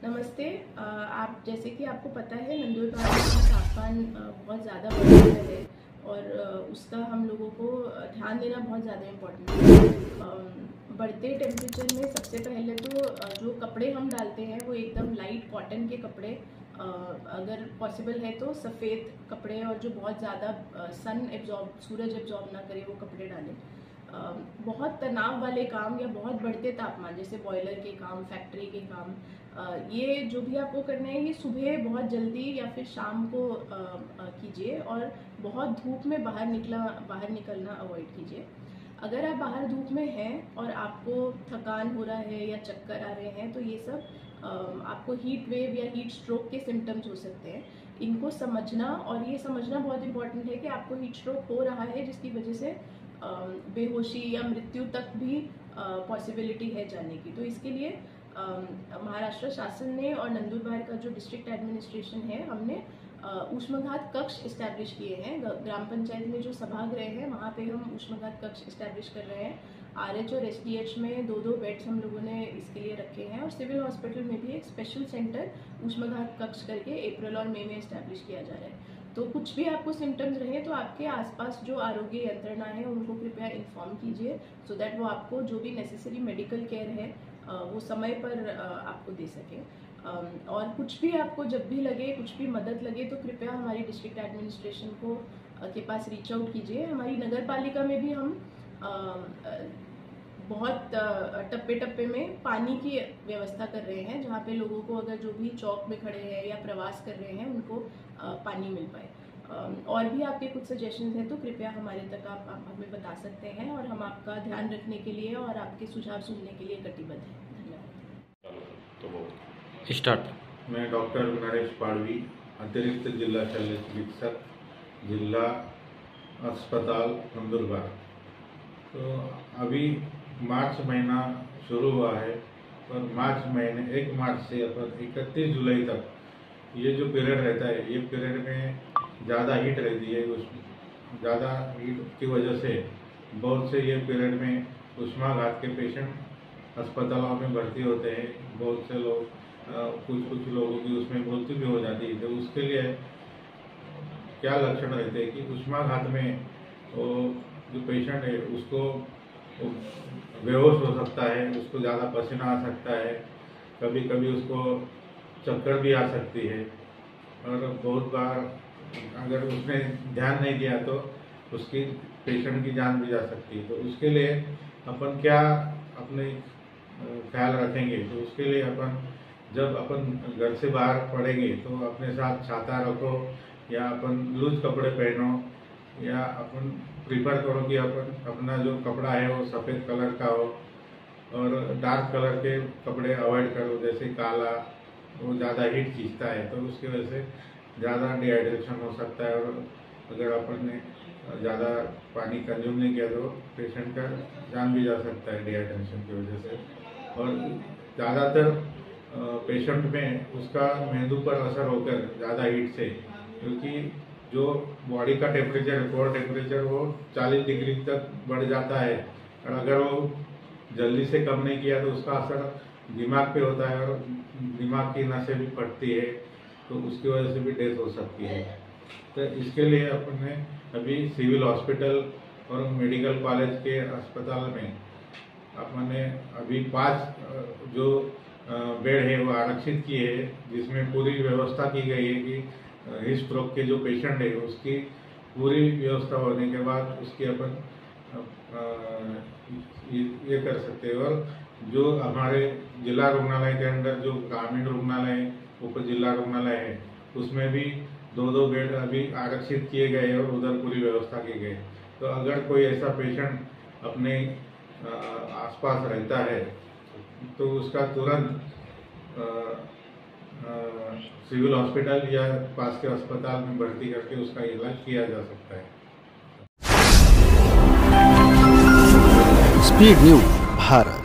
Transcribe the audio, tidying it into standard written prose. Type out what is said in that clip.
नमस्ते। आप जैसे कि आपको पता है नंदुरबार में तापमान बहुत ज़्यादा बढ़ रहा है और उसका हम लोगों को ध्यान देना बहुत ज़्यादा इम्पोर्टेंट है। बढ़ते टेम्परेचर में सबसे पहले तो जो कपड़े हम डालते हैं वो एकदम लाइट कॉटन के कपड़े, अगर पॉसिबल है तो सफ़ेद कपड़े और जो बहुत ज़्यादा सूरज एब्जॉर्ब ना करे वो कपड़े डालें। बहुत तनाव वाले काम या बहुत बढ़ते तापमान जैसे बॉयलर के काम, फैक्ट्री के काम, ये जो भी आपको करना है ये सुबह बहुत जल्दी या फिर शाम को कीजिए और बहुत धूप में बाहर निकलना अवॉइड कीजिए। अगर आप बाहर धूप में हैं और आपको थकान हो रहा है या चक्कर आ रहे हैं तो ये सब आपको हीट वेव या हीट स्ट्रोक के सिम्टम्स हो सकते हैं। इनको समझना और ये समझना बहुत इम्पॉर्टेंट है कि आपको हीट स्ट्रोक हो रहा है जिसकी वजह से बेहोशी या मृत्यु तक भी पॉसिबिलिटी है जाने की। तो इसके लिए महाराष्ट्र शासन ने और नंदुरबार का जो डिस्ट्रिक्ट एडमिनिस्ट्रेशन है, हमने ऊष्माघात कक्ष इस्टेब्लिश किए हैं। ग्राम पंचायत में जो सभागृह है वहाँ पे हम ऊष्माघात कक्ष इस्टेब्लिश कर रहे हैं। RH और SDH में 2-2 बेड्स हम लोगों ने इसके लिए रखे हैं और सिविल हॉस्पिटल में भी एक स्पेशल सेंटर ऊष्माघात कक्ष करके अप्रैल और मई में इस्टेब्लिश किया जा रहा है। तो कुछ भी आपको सिम्टम्स रहे तो आपके आसपास जो आरोग्य यंत्रणा है उनको कृपया इन्फॉर्म कीजिए, सो दैट वो आपको जो भी नेसेसरी मेडिकल केयर है वो समय पर आपको दे सके। और कुछ भी आपको जब भी लगे, कुछ भी मदद लगे तो कृपया हमारी डिस्ट्रिक्ट एडमिनिस्ट्रेशन के पास रीच आउट कीजिए। हमारी नगर पालिका में भी हम बहुत टप्पे टप्पे में पानी की व्यवस्था कर रहे हैं, जहाँ पे लोगों को अगर जो भी चौक में खड़े हैं या प्रवास कर रहे हैं उनको पानी मिल पाए। और भी आपके कुछ सजेशंस हैं तो कृपया हमारे तक आप हमें बता सकते हैं और हम आपका ध्यान रखने के लिए और आपके सुझाव सुनने के लिए कटिबद्ध हैं। तो स्टार्ट। मैं डॉक्टर नरेश पाड़वी, अतिरिक्त जिला शल्य चिकित्सक, जिला अस्पताल नंदुरबार। तो अभी मार्च महीना शुरू हुआ है और मार्च महीने 1 मार्च से अपन 31 जुलाई तक ये जो पीरियड रहता है, ये पीरियड में ज़्यादा हीट रहती है। उस ज़्यादा हीट की वजह से बहुत से ये पीरियड में ऊष्माघात के पेशेंट अस्पतालों में भर्ती होते हैं। बहुत से लोग कुछ लोगों की उसमें मृत्यु भी हो जाती है। तो उसके लिए क्या लक्षण रहते हैं कि ऊष्माघात में वो जो पेशेंट है उसको बेहोश हो सकता है, उसको ज़्यादा पसीना आ सकता है, कभी कभी उसको चक्कर भी आ सकती है और बहुत बार अगर उसने ध्यान नहीं दिया तो उसकी पेशेंट की जान भी जा सकती है। तो उसके लिए अपन क्या अपने ख्याल रखेंगे, तो उसके लिए अपन जब अपन घर से बाहर पड़ेंगे तो अपने साथ छाता रखो या अपन लूज कपड़े पहनो या अपन प्रीफर करो कि अपन अपना जो कपड़ा है वो सफ़ेद कलर का हो और डार्क कलर के कपड़े अवॉइड करो, जैसे काला, वो ज़्यादा हीट खींचता है तो उसकी वजह से ज़्यादा डिहाइड्रेशन हो सकता है और अगर अपन ने ज़्यादा पानी कंज्यूम नहीं किया तो पेशेंट का जान भी जा सकता है डिहाइड्रेशन की वजह से। और ज़्यादातर पेशेंट में उसका मेंदू पर असर होकर ज़्यादा हीट से, क्योंकि जो बॉडी का टेम्परेचर, कोर टेम्परेचर वो 40 डिग्री तक बढ़ जाता है और अगर वो जल्दी से कम नहीं किया तो उसका असर दिमाग पे होता है और दिमाग की नसें भी फटती है, तो उसकी वजह से भी डेथ हो सकती है। तो इसके लिए अपन ने अभी सिविल हॉस्पिटल और मेडिकल कॉलेज के अस्पताल में अपन ने अभी 5 जो बेड है वो आरक्षित किए हैं, जिसमें पूरी व्यवस्था की गई है कि हीट स्ट्रोक के जो पेशेंट है उसकी पूरी व्यवस्था होने के बाद उसकी अपन ये कर सकते हैं। और जो हमारे जिला रुग्णालय के अंदर जो ग्रामीण रुग्णालय, उप जिला रुग्णालय है, उसमें भी 2-2 बेड अभी आरक्षित किए गए और उधर पूरी व्यवस्था की गई। तो अगर कोई ऐसा पेशेंट अपने आसपास रहता है तो उसका तुरंत सिविल हॉस्पिटल या पास के अस्पताल में भर्ती करके उसका इलाज किया जा सकता है। Speed news Bharat.